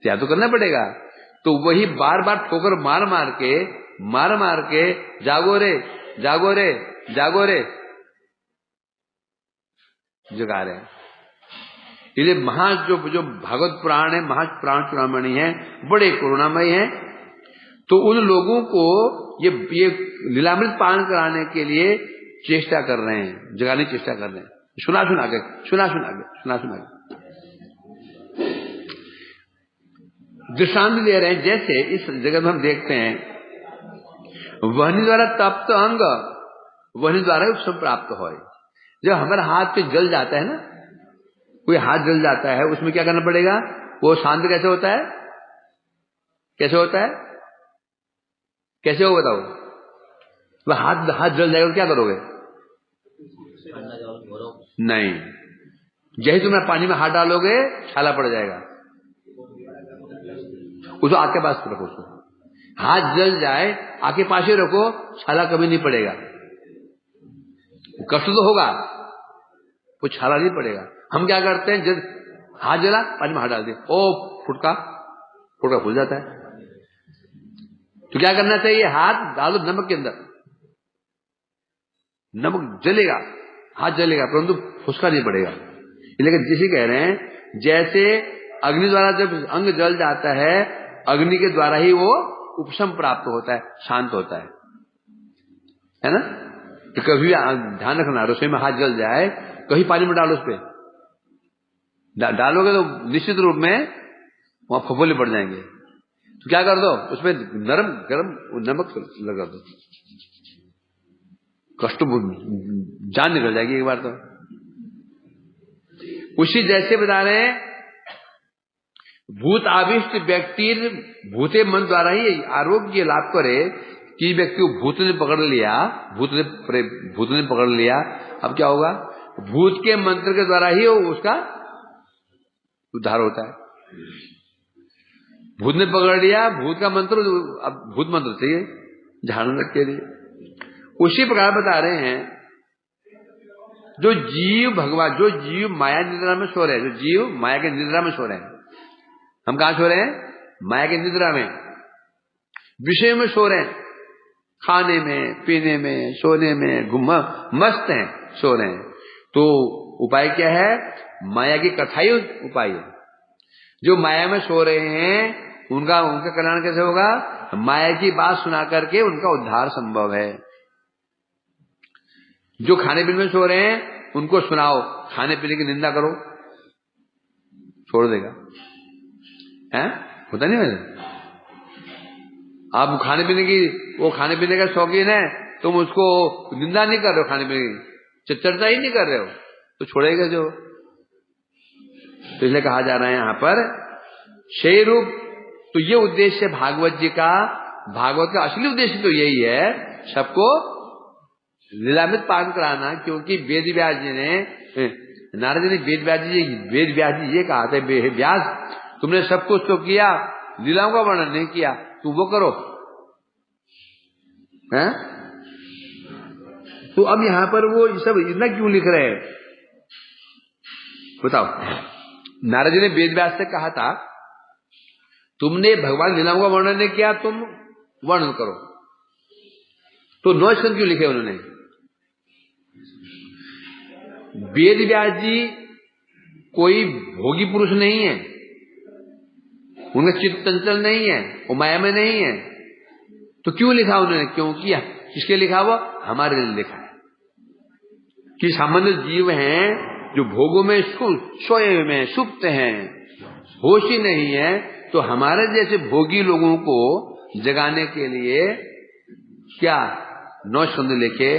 तैयार तो करना पड़ेगा। तो वही बार बार ठोकर मार मार के जागो रे जागो रे जागो रे जगा रहे हैं। इसलिए जो भागवत पुराण है, महापुराण चूड़ामणि है, बड़े करुणामय है। तो उन लोगों को ये लीलामृत पान कराने के लिए चेष्टा कर रहे हैं, जगाने की चेष्टा कर रहे हैं, सुना के दृष्टांत दे रहे हैं। जैसे इस जगत में हम देखते हैं, वहनी द्वारा तप्त अंग वहनी द्वारा उपशम प्राप्त हो। जब हमारा हाथ पे जल जाता है ना, कोई हाथ जल जाता है, उसमें क्या करना पड़ेगा? वो शांत कैसे होता है? कैसे होता है? कैसे हो बताओ? तो हाथ जल जाएगा तो क्या करोगे? नहीं, जैसे तुम पानी में हाथ डालोगे छाला पड़ जाएगा। उसको आग के पास रखो, उसको हाथ जल जाए आके पास ही रखो, छाला कभी नहीं पड़ेगा। कष्ट तो होगा, वो छाला नहीं पड़ेगा। हम क्या करते हैं, जब हाथ जला पानी में हाथ डाल दे, ओ फुटका खुल जाता है। तो क्या करना चाहिए? हाथ डालो नमक के अंदर, नमक जलेगा, हाथ जलेगा, परंतु फुसका नहीं पड़ेगा। लेकिन जिसे कह रहे हैं, जैसे अग्नि द्वारा जब अंग जल जाता है, अग्नि के द्वारा ही वो उपशम प्राप्त होता है, शांत होता है ना। तो कभी ध्यान रखना, रसोई में हाथ जल जाए, कहीं पानी में डालो, उस पे डालोगे तो निश्चित रूप में वहां फफोले पड़ जाएंगे। तो क्या कर दो, उसमें नरम गरम नमक लगा दो, कष्ट जान निकल जाएगी एक बार तो। उसी जैसे बता रहे हैं, भूत आविष्ट व्यक्ति भूते मन द्वारा ही आरोग्य लाभ करे, कि व्यक्ति को भूत ने पकड़ लिया, भूत ने पकड़ लिया, अब क्या होगा? भूत के मंत्र के द्वारा ही उसका उद्धार होता है। भूत ने पकड़ लिया, भूत का मंत्र, अब भूत मंत्र चाहिए झाड़ने के लिए। उसी प्रकार बता रहे हैं, जो जीव माया निद्रा में सो रहे हैं, जो जीव माया के निद्रा में सो रहे हैं, हम कहां सो रहे हैं? माया के निद्रा में, विषय में सो रहे हैं, खाने में, पीने में, सोने में मस्त हैं, सो रहे हैं। तो उपाय क्या है? माया की कथाई उपाय है। जो माया में सो रहे हैं, उनका कल्याण कैसे होगा? माया की बात सुना करके उनका उद्धार संभव है। जो खाने पीने में सो रहे हैं, उनको सुनाओ, खाने पीने की निंदा करो, छोड़ देगा। हैं? होता नहीं वैसे? आप खाने पीने की, वो खाने पीने का शौकीन है, तुम उसको निंदा नहीं कर रहे हो, खाने पीने की चर्चा ही नहीं कर रहे हो, तो छोड़ेगा जो। तो इसलिए कहा जा रहा है यहां पर क्षय रूप। तो ये उद्देश्य भागवत जी का, भागवत का असली उद्देश्य तो यही है, सबको लीलामृत पान कराना। क्योंकि वेद व्यास जी ने, नारद जी ने वेद व्यास जी ये कहा था, व्यास तुमने सब कुछ तो किया, लीलाओं का वर्णन नहीं किया, तुम वो करो। हैं? तो अब यहां पर वो सब इतना क्यों लिख रहे हैं बताओ? नारद जी ने वेद व्यास से कहा था, तुमने भगवान लीलाओं का वर्णन नहीं किया, तुम वर्णन करो। तो 9 स्कंद क्यों लिखे उन्होंने? वेद व्यास जी कोई भोगी पुरुष नहीं है, उनका चित्त चंचल नहीं है, वो माया में नहीं है। तो क्यों लिखा उन्होंने? क्यों किया? किसके लिखा? वो हमारे लिए लिखा है कि सामान्य जीव हैं जो भोगों में सोए में सुप्त हैं, होश ही नहीं है, तो हमारे जैसे भोगी लोगों को जगाने के लिए क्या 9 स्कंद लेके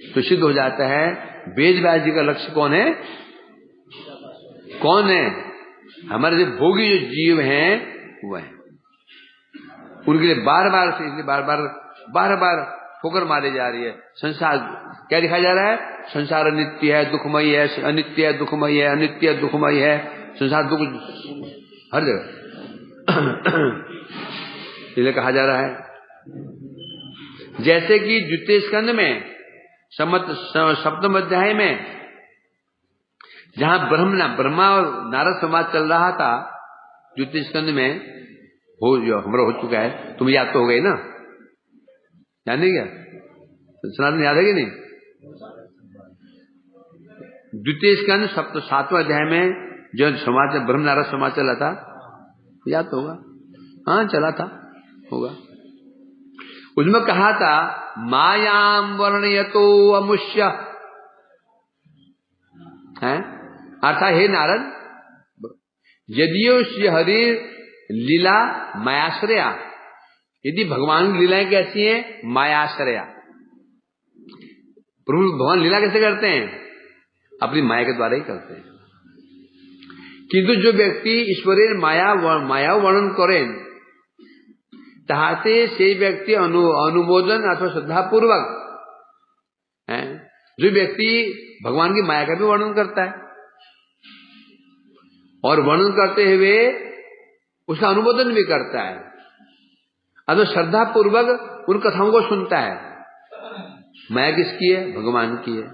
तो सिद्ध हो जाता है वेद व्यास जी का लक्ष्य कौन है? कौन है? हमारे जो भोगी जो जीव हैं वह है। उनके लिए बार बार ठोकर मारी जा रही है। संसार क्या दिखाया जा रहा है? संसार अनित्य है, दुखमय है, अनित्य है, दुखमय है, अनित्य है, दुखमय है। संसार दुख हर जगह इसलिए कहा जा रहा है। जैसे कि द्वितीय स्कंद में सप्तम अध्याय में जहां ब्रह्मा और नारद संवाद चल रहा था, द्वितीय स्कंद में जो हमारा हो चुका है, तुम याद तो हो गई ना? याद नहीं क्या? सनातन याद है कि नहीं? द्वितीय स्कंद 7वां अध्याय में जो समाचार ब्रह्म नारद समाचार चला था, याद तो होगा? हाँ, चला था, होगा। उसमें कहा था मायाम वर्णयतो अमुष्य है, अर्थात हे नारद, यदियो श्री हरि लीला मायाश्रया, यदि भगवान की लीलाएं कैसी हैं? मायाश्रया। प्रभु भगवान लीला कैसे करते हैं? अपनी माया के द्वारा ही करते हैं। किंतु जो व्यक्ति ईश्वरीय माया वर्णन करें ताहते से व्यक्ति अनुमोदन अथवा श्रद्धा पूर्वक है, जो व्यक्ति भगवान की माया का भी वर्णन करता है और वर्णन करते हुए उसका अनुमोदन भी करता है, अथवा श्रद्धा पूर्वक उन कथाओं को सुनता है। माया किसकी है? भगवान की है।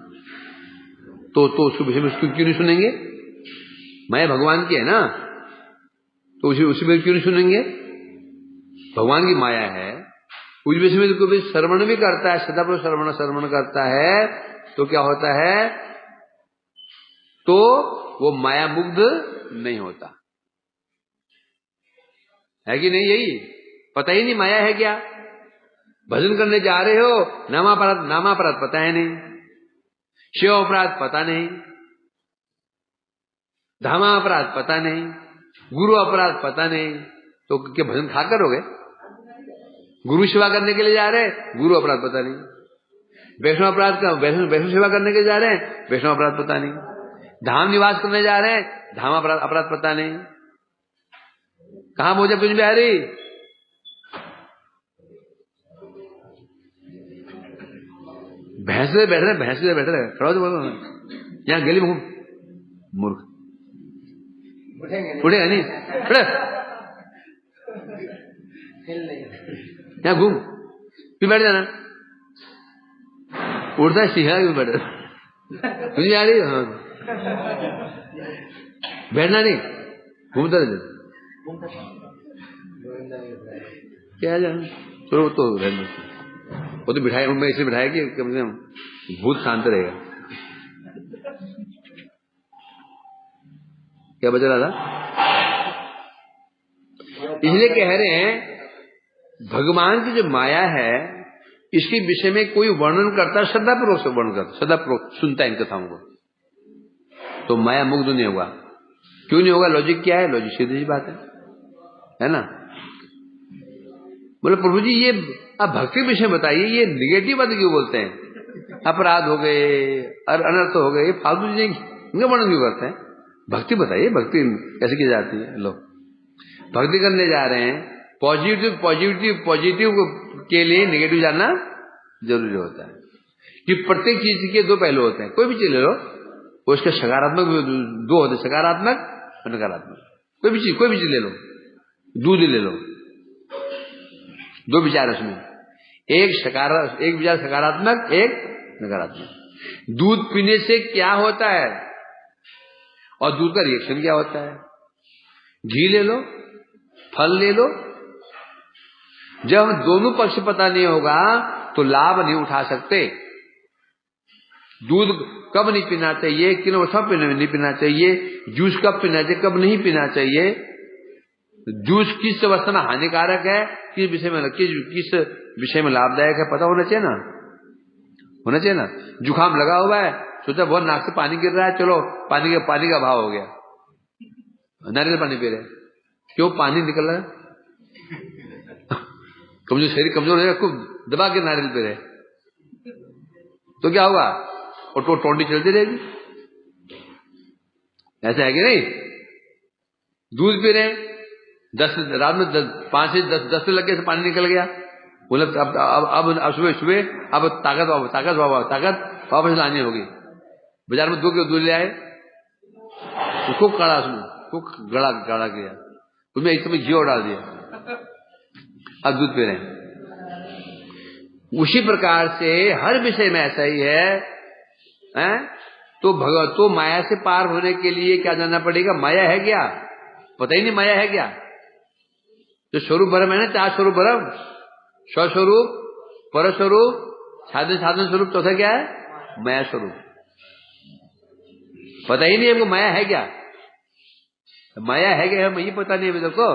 तो उसके विषय में क्यों नहीं सुनेंगे? माया भगवान की है ना, तो उसी में क्यों नहीं सुनेंगे? भगवान की माया है, उस विषय में कोई श्रवण भी करता है, सदा पर श्रवण करता है, तो क्या होता है? तो वो माया मुग्ध नहीं होता है कि नहीं? यही पता ही नहीं माया है क्या। भजन करने जा रहे हो, नामापराध पता है नहीं, शिव अपराध पता नहीं, धामा अपराध पता नहीं, गुरु अपराध पता नहीं, तो क्या भजन खा करोगे? गुरु सेवा करने के लिए जा रहे हैं, गुरु अपराध पता नहीं। वैष्णव अपराध का वैष्णव सेवा करने के लिए जा रहे हैं, वैष्णव अपराध पता नहीं। धाम निवास करने जा रहे हैं, धाम अपराध पता नहीं। कहां पहुंचे कुछ बिहारी? भैंस बैठ रहे खड़ा हो बोलो यहाँ गली में मूर्ख उठेगा नहीं, यहाँ घूम, क्यों बैठ जाना? उड़ता है सीखा क्यों बैठ? तुझे आ रही? हाँ, बैठना नहीं, घूमता रहे। क्या जाना, चलो तो रहना, वो तो बिठाए, उनमें इसे बिठाया कि कम से कम भूत शांत रहेगा। क्या बचा रहा था? इसलिए कह रहे हैं भगवान की जो माया है, इसके विषय में कोई वर्णन करता है, श्रद्धापूर्वक से वर्णन करता है, श्रद्धापूर्वक सुनता है इन कथाओं को, तो माया मुग्ध नहीं होगा। क्यों नहीं होगा? लॉजिक क्या है? लॉजिक सीधी सी बात है ना? बोले प्रभु जी ये आप भक्ति विषय बताइए, ये निगेटिव बात क्यों बोलते हैं? अपराध हो गए और अनर्थ हो गए, ये फालतू चीजें इनका वर्णन क्यों करते हैं? भक्ति बताइए, भक्ति कैसे की जाती है? लो, भक्ति करने जा रहे हैं, पॉजिटिव के लिए निगेटिव जानना जरूरी होता है कि प्रत्येक चीज के दो पहलू होते हैं। कोई भी चीज ले लो, उसका सकारात्मक दो होते, सकारात्मक और नकारात्मक। कोई भी चीज ले लो, दूध ले लो, दो विचार उसमें, एक विचार सकारात्मक, एक नकारात्मक। दूध पीने से क्या होता है और दूध का रिएक्शन क्या होता है? घी ले लो, फल ले लो, जब हम दोनों पक्ष पता नहीं होगा तो लाभ नहीं उठा सकते। दूध कब नहीं पीना चाहिए, किन अवस्था में नहीं पीना चाहिए, जूस कब पीना चाहिए, कब नहीं पीना चाहिए, जूस किस अवस्था में हानिकारक है, किस विषय में लाभदायक है, पता होना चाहिए ना। जुकाम लगा हुआ है, सोचा बहुत नाक से पानी गिर रहा है, चलो पानी का अभाव हो गया, नारियल पानी पी रहे, क्यों? पानी निकल रहा है, शरीर कमजोर है, खूब दबा के नारियल पी रहे, तो क्या होगा? और तो टोंडी चलती रहेगी। ऐसा है कि नहीं? दूध पी रहे, रात में 5 से 10 लग गए, पानी निकल गया, बोले अब सुबह अब ताकत वापस लानी होगी। बाजार में 2 किलो दूध ले आए, उसको काढ़ा, उसमें गाढ़ा किया, उसमें एक समय घी डाल दिया, अब दूध पी रहे हैं। उसी प्रकार से हर विषय में ऐसा ही है, तो माया से पार होने के लिए क्या जानना पड़ेगा? माया है क्या? पता ही नहीं माया है क्या। जो स्वरूप ब्रह्म है ना, 4 स्वरूप ब्रह्म, स्वस्वरूप, परस्वरूप, साधन स्वरूप, चौथा क्या है? माया स्वरूप। पता ही नहीं हमको माया है क्या। माया है क्या हमें ये पता नहीं है। देखो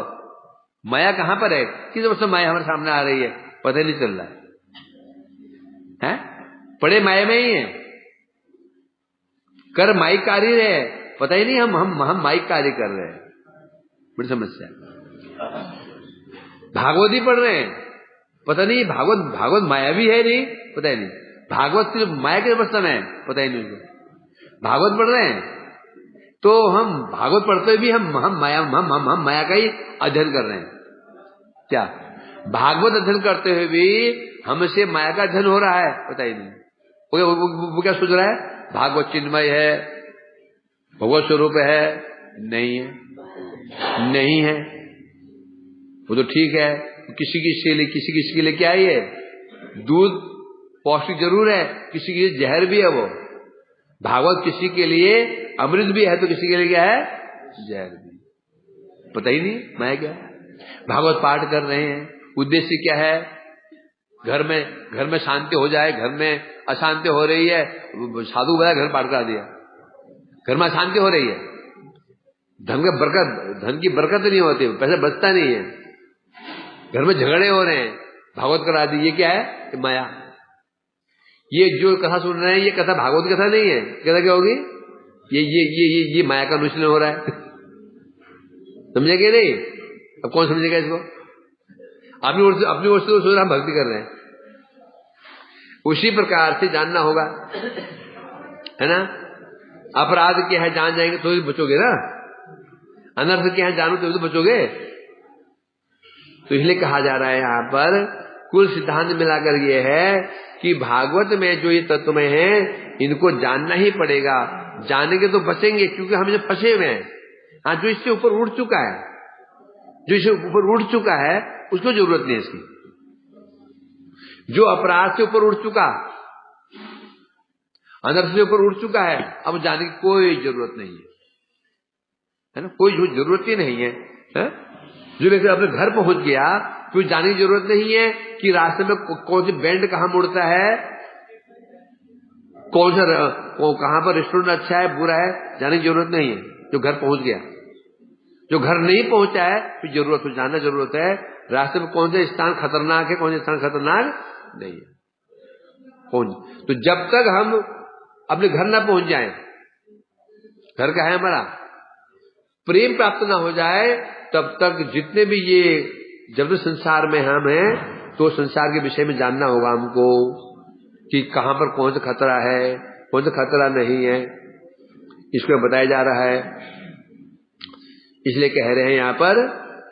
माया कहां पर है, किस वजह से माया हमारे सामने आ रही है, पता ही नहीं चल रहा है। पड़े माया में ही है, कर माइक कार्य रहे, पता ही नहीं हम माइक कार्य कर रहे हैं। बड़ी समस्या। भागवत ही पढ़ रहे हैं, पता नहीं भागवत माया भी है नहीं, पता ही नहीं। भागवत सिर्फ माया के अवस्था में है, पता ही नहीं उनको। भागवत पढ़ रहे हैं तो हम भागवत पढ़ते भी हम माया का ही अध्ययन कर रहे हैं। क्या भागवत अध्ययन करते हुए भी हमसे माया का अध्ययन हो रहा है, पता ही नहीं। वो क्या सोच रहा है? भागवत चिन्मय है, भगवत स्वरूप है, नहीं है। वो तो ठीक है, किसी के लिए क्या है? दूध पौष्टिक जरूर है, किसी के लिए जहर भी है। वो भागवत किसी के लिए अमृत भी है, तो किसी के लिए क्या है? जहर भी। पता ही नहीं मैं क्या। भागवत पाठ कर रहे हैं, उद्देश्य क्या है? घर में शांति हो जाए, घर में अशांति हो रही है, साधु बताया घर पाठ करा दिया, घर में अशांति हो रही है, धन की बरकत नहीं होती, पैसा बचता नहीं है, घर में झगड़े हो रहे हैं, भागवत करा दी। ये क्या है? माया। ये जो कथा सुन रहे हैं, ये कथा भागवत कथा नहीं है। कथा क्या होगी? ये माया का अनुशीलन हो रहा है। समझेंगे नहीं? अब कौन समझेगा इसको? अपनी ओर से सोच हम भक्ति कर रहे हैं। उसी प्रकार से जानना होगा, है ना। अपराध क्या है जान जाएंगे तो ही बचोगे ना, अनर्थ क्या है जानो तो बचोगे। तो इसलिए कहा जा रहा है यहाँ पर, कुल सिद्धांत मिलाकर ये है कि भागवत में जो ये तत्व में है, इनको जानना ही पड़ेगा। जानेंगे तो बचेंगे, क्योंकि हम जब फंसे हुए हैं। हाँ, जो इससे ऊपर उठ चुका है, उसको जरूरत नहीं है इसकी। जो अपराध से ऊपर उठ चुका, अनर्थ से ऊपर उठ चुका है, अब जाने की कोई जरूरत नहीं है ना। कोई जरूरत ही नहीं है। जो व्यक्ति अपने घर पहुंच गया, कोई जाने की जरूरत नहीं है कि रास्ते में कौन सी बैंड कहां मुड़ता है, कहां पर रेस्टोरेंट अच्छा है बुरा है, जाने की जरूरत नहीं है। जो घर पहुंच गया, जो घर नहीं पहुंचा है, तो जरूरत जानना जरूरत है रास्ते में कौन सा स्थान खतरनाक है, कौन सा स्थान खतरनाक नहीं है। तो जब तक हम अपने घर ना पहुंच जाए, घर का है हमारा, प्रेम प्राप्त ना हो जाए तब तक जितने भी ये जब तक संसार में हम हैं तो संसार के विषय में जानना होगा हमको कि कहां पर कौन सा खतरा है, कौन सा खतरा नहीं है, इसको बताया जा रहा है। इसलिए कह रहे हैं यहां पर,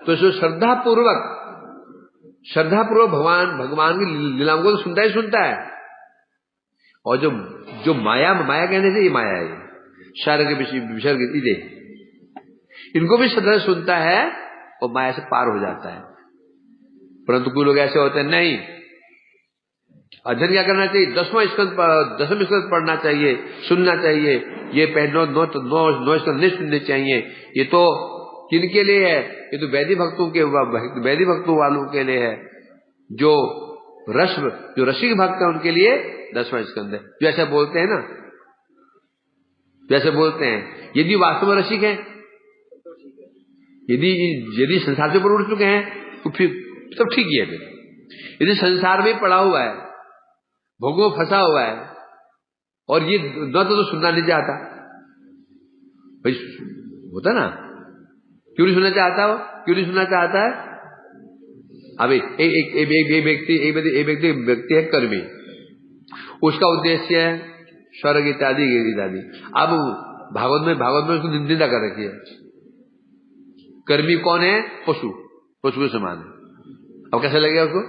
तो जो श्रद्धा पूर्वक भगवान की लीलाओं को तो सुनता ही सुनता है, और जो माया कहने से ये माया है, शारीरिक विषय की इनको भी श्रद्धा से सुनता है और माया से पार हो जाता है। परंतु कुछ लोग ऐसे होते हैं, नहीं, अध्ययन क्या करना चाहिए, 10वां स्कंद पढ़ना चाहिए, सुनना चाहिए, ये 9 स्कंद नहीं सुनने चाहिए, ये तो किनके लिए है, ये तो वैदिक भक्तों वालों के लिए है, जो रसिक भक्त है उनके लिए 10वां स्कंद है। जो ऐसा बोलते हैं ना, जैसे बोलते हैं, यदि वास्तव में रसिक है, यदि संसार से ऊपर उठ चुके हैं तो फिर सब ठीक ही है। फिर यदि संसार में पड़ा हुआ है, भोगों में फंसा हुआ है, और ये न तो सुनना नहीं चाहता, भाई होता ना, क्यों नहीं सुनना चाहता है? अभी एक व्यक्ति है कर्मी, उसका उद्देश्य है स्वर्ग इत्यादि। अब भागवत में उसको निंदा कर रखी है। कर्मी कौन है? पशु के समान है। अब कैसा लगेगा उसको?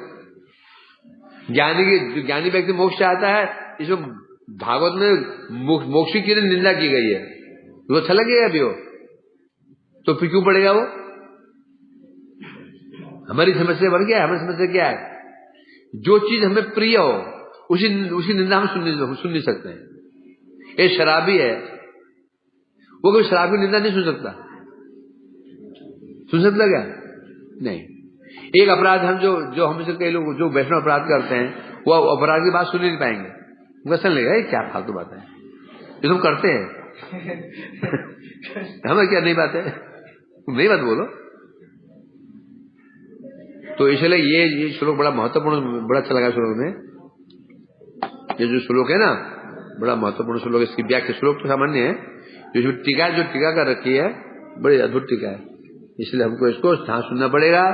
ज्ञानी व्यक्ति मोक्ष चाहता है, इसको भागवत में मोक्ष की निंदा की गई है, तो अच्छा लगेगा भी हो, तो फिर क्यों पड़ेगा वो? हमारी समस्या बढ़ गया है। हमारी समस्या क्या है? जो चीज हमें प्रिय हो उसी निंदा हम सुन नहीं सकते हैं। एक शराबी है, वो कोई शराब की निंदा नहीं सुन सकता क्या? नहीं। एक अपराध हम जो हमसे कई लोग जो वैष्णव अपराध करते हैं, वो अपराध की बात सुन नहीं पाएंगे, उनको ऐसा लगेगा ये क्या फालतू बात है, ये तुम करते हैं हमें क्या नहीं बात है, तुम नहीं बात बोलो। तो इसलिए ये श्लोक बड़ा महत्वपूर्ण, बड़ा अच्छा लगा श्लोक में। ये जो श्लोक है ना, बड़ा महत्वपूर्ण श्लोक। इसकी व्याख्या श्लोक तो सामान्य है, जो टीका कर रखी है, बड़ी अद्भुत टीका है। इसलिए हमको इसको ध्यान सुनना पड़ेगा,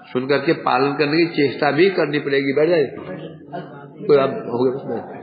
सुन करके पालन करने की चेष्टा भी करनी पड़ेगी। बैठ जाए कोई, अब हो गया।